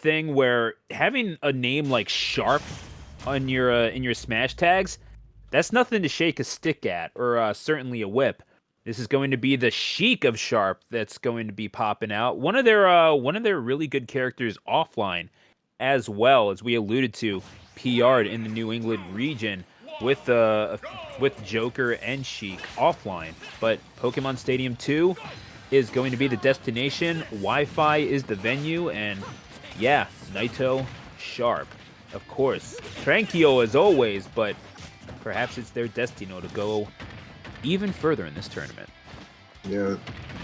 thing where having a name like Sharp on your in your Smash tags, that's nothing to shake a stick at, or certainly a whip. This is going to be the Sheik of Sharp that's going to be popping out. One of their really good characters offline, as well as we alluded to, PR'd in the New England region with Joker and Sheik offline. But Pokemon Stadium 2 is going to be the destination. Wi-Fi is the venue, and yeah, Naito, Sharp, of course. Tranquilo as always, but perhaps it's their destino to go even further in this tournament. Yeah,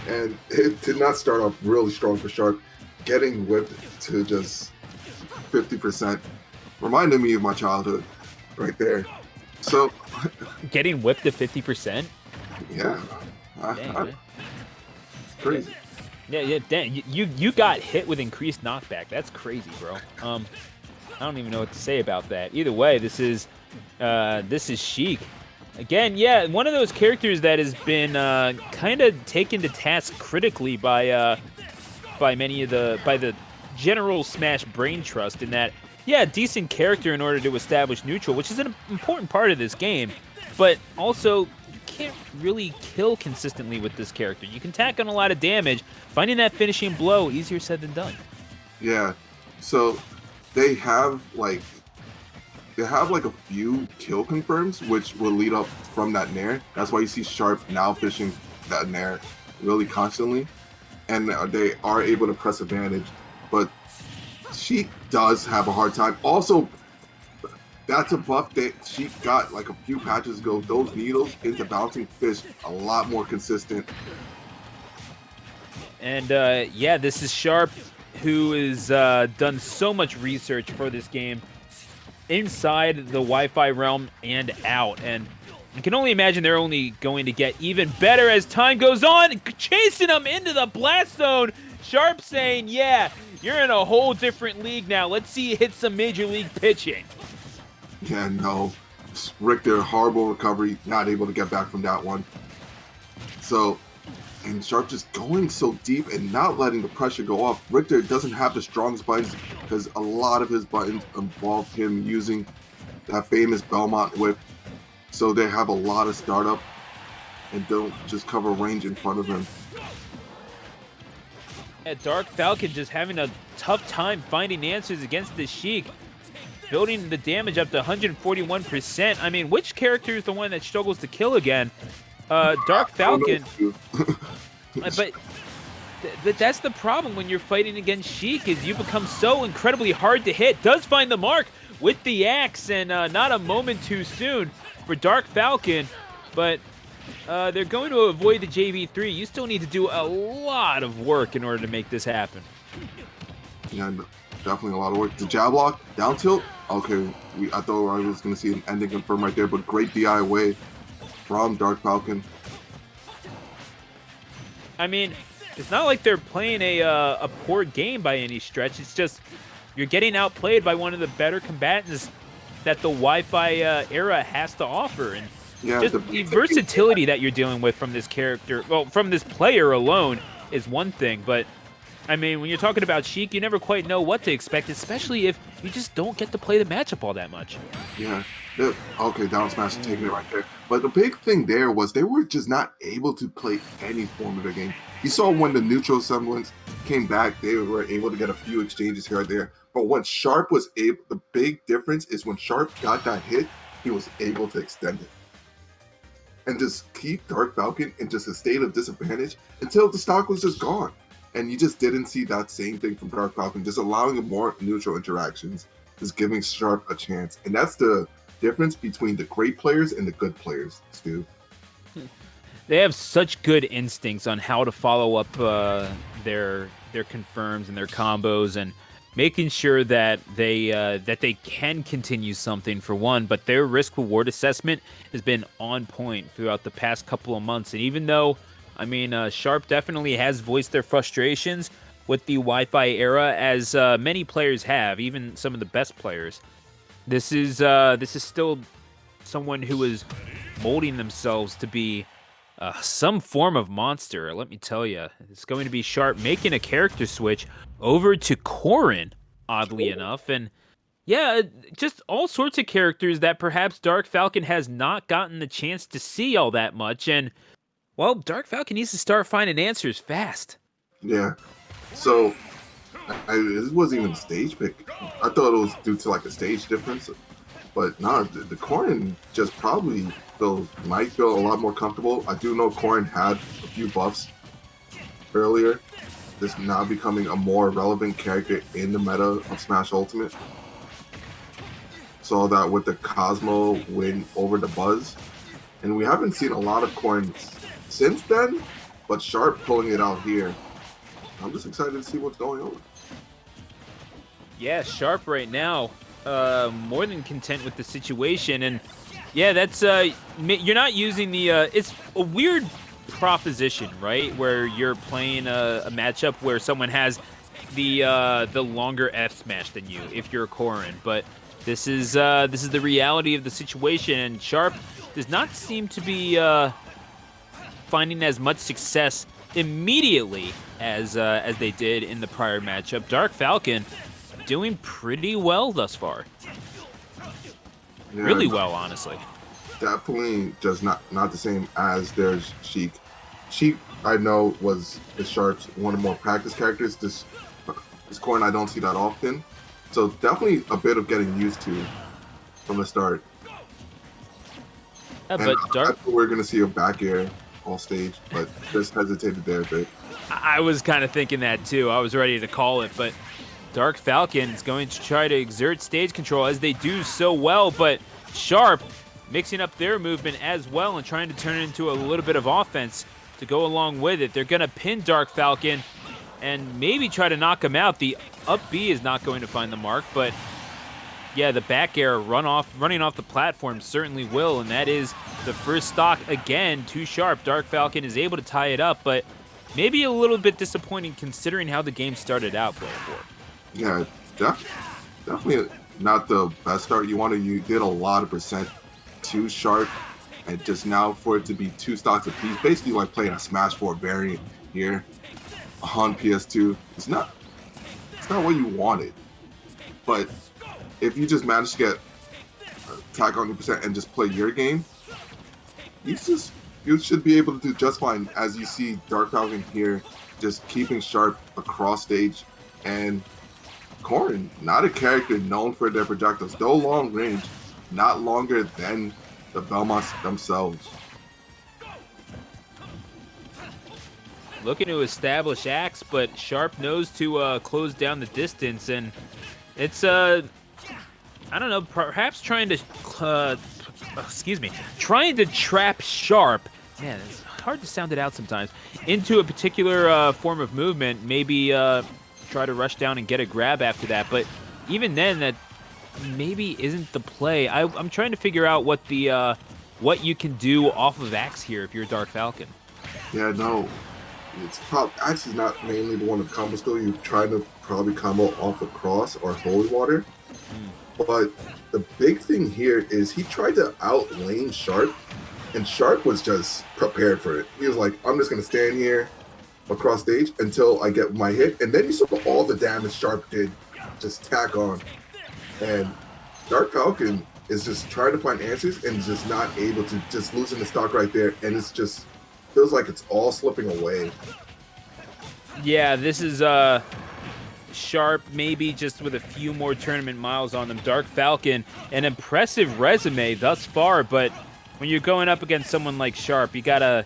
and it did not start off really strong for Sharp. Getting whipped to just 50% reminded me of my childhood right there. So, getting whipped to 50%? Yeah. Dang, crazy. Yeah, dang. You got hit with increased knockback. That's crazy, bro. I don't even know what to say about that. Either way, this is Sheik. Again, yeah, one of those characters that has been kind of taken to task critically by the general Smash brain trust, in that, yeah, decent character in order to establish neutral, which is an important part of this game, but also you can't really kill consistently with this character. You can tack on a lot of damage. Finding that finishing blow, easier said than done. Yeah, so they have like a few kill confirms, which will lead up from that Nair. That's why you see Sharp now fishing that Nair really constantly, and they are able to press advantage. But she does have a hard time. Also, that's a buff that she got like a few patches ago. Those needles into bouncing fish a lot more consistent. And yeah, this is Sharp, who has done so much research for this game, inside the Wi-Fi realm and out, and I can only imagine they're only going to get even better as time goes on, chasing them into the blast zone. Sharp saying, yeah, you're in a whole different league now. Let's see you hit some major league pitching. Yeah, no. Richter, horrible recovery, not able to get back from that one. So, and Sharp just going so deep and not letting the pressure go off. Richter doesn't have the strongest buttons because a lot of his buttons involve him using that famous Belmont whip. So they have a lot of startup and don't just cover range in front of him. Yeah, Dark Falcon just having a tough time finding answers against the Sheik. Building the damage up to 141%. I mean, which character is the one that struggles to kill again? Dark Falcon. But that's the problem when you're fighting against Sheik, is you become so incredibly hard to hit. Does find the mark with the axe, and not a moment too soon for Dark Falcon. But they're going to avoid the JV3. You still need to do a lot of work in order to make this happen. Yeah, definitely a lot of work. The jab lock, down tilt. Okay, I thought I was going to see an ending confirm right there, but great DI away from Dark Falcon. I mean, it's not like they're playing a poor game by any stretch. It's just you're getting outplayed by one of the better combatants that the Wi-Fi era has to offer, and yeah, just the versatility that you're dealing with from this character, well, from this player alone, is one thing. But I mean, when you're talking about Sheik, you never quite know what to expect, especially if you just don't get to play the matchup all that much. Yeah. Okay, down smash taking it right there. But the big thing there was they were just not able to play any form of the game. You saw when the neutral semblance came back, they were able to get a few exchanges here or there. But when Sharp was able, the big difference is when Sharp got that hit, he was able to extend it and just keep Dark Falcon in just a state of disadvantage until the stock was just gone. And you just didn't see that same thing from Dark Falcon, just allowing more neutral interactions, just giving Sharp a chance. And that's the difference between the great players and the good players, Stu. They have such good instincts on how to follow up their confirms and their combos, and making sure that they can continue something, for one, but their risk-reward assessment has been on point throughout the past couple of months. And even though, I mean, Sharp definitely has voiced their frustrations with the Wi-Fi era, as many players have, even some of the best players. This is still someone who is molding themselves to be some form of monster. Let me tell you, it's going to be Sharp making a character switch over to Corrin. oddly enough. And yeah, just all sorts of characters that perhaps Dark Falcon has not gotten the chance to see all that much. And, well, Dark Falcon needs to start finding answers fast. Yeah. So this wasn't even a stage pick. I thought it was due to like a stage difference, but no, the Corrin just probably might feel a lot more comfortable. I do know Corrin had a few buffs earlier. This now becoming a more relevant character in the meta of Smash Ultimate. Saw that with the Cosmo win over the Buzz, and we haven't seen a lot of Corrin since then. But Sharp pulling it out here. I'm just excited to see what's going on. Yeah, Sharp right now, more than content with the situation, and yeah, that's you're not using the. It's a weird proposition, right? Where you're playing a matchup where someone has the longer F smash than you, if you're a Corrin. But this is the reality of the situation, and Sharp does not seem to be finding as much success immediately as they did in the prior matchup. Dark Falcon doing pretty well thus far. Yeah, really well, honestly. Definitely just not the same as there's Sheik. Sheik, I know, was the Sharp's one of the more practice characters. This Corrin I don't see that often. So definitely a bit of getting used to from the start. Yeah, but Dark, we're going to see a back air all stage, but just hesitated there a bit. I was kind of thinking that too. I was ready to call it, but Dark Falcon is going to try to exert stage control as they do so well, but Sharp mixing up their movement as well and trying to turn it into a little bit of offense to go along with it. They're going to pin Dark Falcon and maybe try to knock him out. The up B is not going to find the mark, but yeah, the back air running off the platform certainly will, and that is the first stock again to Sharp. Dark Falcon is able to tie it up, but maybe a little bit disappointing considering how the game started out, Player 4. Yeah, definitely not the best start. You did a lot of percent to Sharp, and just now for it to be 2 stocks apiece, basically like playing a Smash 4 variant here on PS2. It's not what you wanted. But if you just manage to get attack on 100% and just play your game, you should be able to do just fine. As you see Dark Falcon here, just keeping Sharp across stage, and Corrin, not a character known for their projectiles, though long range, not longer than the Belmonts themselves. Looking to establish Axe, but Sharp knows to close down the distance, and it's I don't know, perhaps trying to trying to trap Sharp. Man, it's hard to sound it out sometimes. Into a particular form of movement, maybe try to rush down and get a grab after that. But even then, that maybe isn't the play. I'm trying to figure out what the what you can do off of Axe here if you're Dark Falcon. Yeah, no. It's probably Axe is not mainly the one of combo skill. You're trying to probably combo off of Cross or Holy Water. But the big thing here is he tried to outlane Sharp, and Sharp was just prepared for it. He was like, I'm just going to stand here across stage until I get my hit. And then you saw all the damage Sharp did just tack on. And Dark Falcon is just trying to find answers and just not able to, just losing the stock right there. And it's just feels like it's all slipping away. Yeah, this is Sharp, maybe just with a few more tournament miles on them. Dark Falcon, an impressive resume thus far, but when you're going up against someone like Sharp, you gotta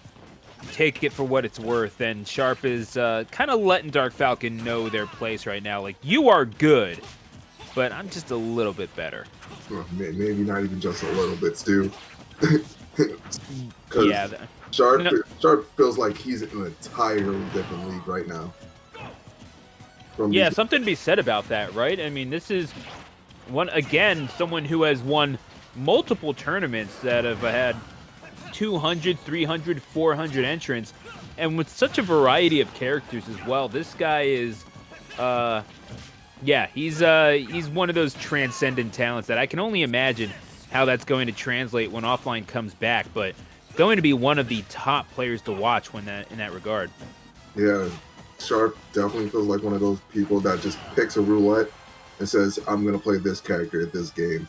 take it for what it's worth, and Sharp is kind of letting Dark Falcon know their place right now. Like, you are good, but I'm just a little bit better. Well, maybe not even just a little bit, Stu. Yeah. Sharp feels like he's in an entirely different league right now. Yeah, something to be said about that, right? I mean, this is someone who has won multiple tournaments that have had 200, 300, 400 entrants, and with such a variety of characters as well. This guy is, he's one of those transcendent talents that I can only imagine how that's going to translate when offline comes back, but going to be one of the top players to watch in that regard. Yeah. Sharp definitely feels like one of those people that just picks a roulette and says, "I'm gonna play this character at this game."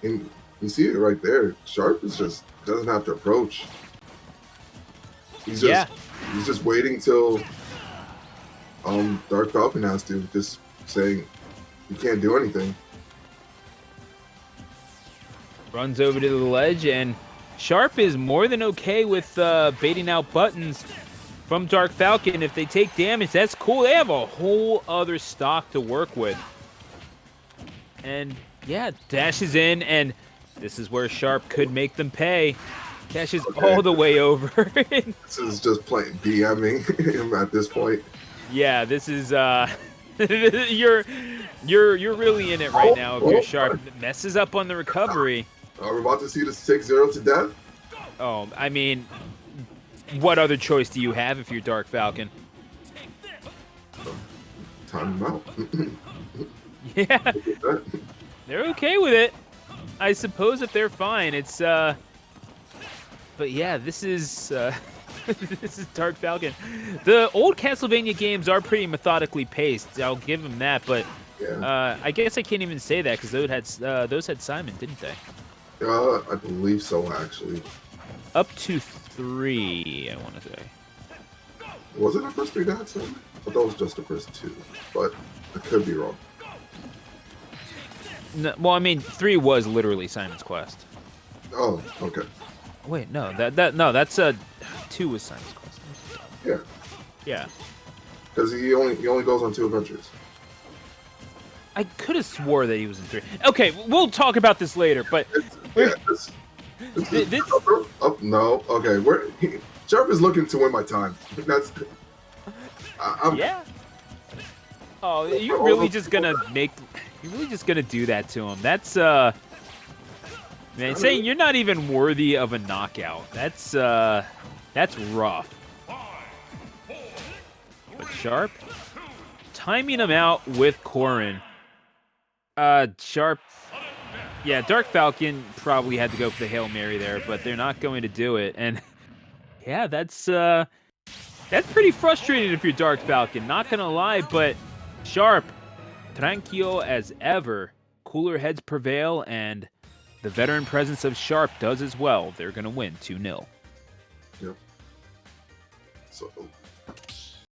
And you see it right there. Sharp is just doesn't have to approach. He's just waiting till Dark Falcon has to, just saying you can't do anything. Runs over to the ledge, and Sharp is more than okay with baiting out buttons from Dark Falcon. If they take damage, that's cool. They have a whole other stock to work with. And yeah, dashes in, and this is where Sharp could make them pay. Dashes all the way over. This is just plain DMing him at this point. Yeah, this is you're really in it right now if you're Sharp. Messes up on the recovery. We're about to see the 6-0 to death. Oh, I mean, what other choice do you have if you're Dark Falcon? Time him out. Yeah, they're okay with it. I suppose if they're fine, it's but yeah, this is this is Dark Falcon. The old Castlevania games are pretty methodically paced. I'll give them that, but Yeah. I guess I can't even say that because those had Simon, didn't they? I believe so, actually. Up to 3, I want to say. Was it the first 3 that had Simon? I thought it was just the first 2, but I could be wrong. No, well, I mean, 3 was literally Simon's Quest. Oh, okay. Wait, no, that's 2 was Simon's Quest. Yeah, Yeah, because he only goes on 2 adventures. I could have swore that he was in 3. Okay, we'll talk about this later, but No, okay. Sharp is looking to win my time. That's. Yeah. Oh, you're really just gonna do that to him? That's man, saying you're not even worthy of a knockout. That's rough. But Sharp timing him out with Corrin. Sharp. Yeah, Dark Falcon probably had to go for the Hail Mary there, but they're not going to do it. And yeah, that's pretty frustrating if you're Dark Falcon, not gonna lie, but Sharp, tranquilo as ever. Cooler heads prevail, and the veteran presence of Sharp does as well. They're gonna win 2-0. Yep. So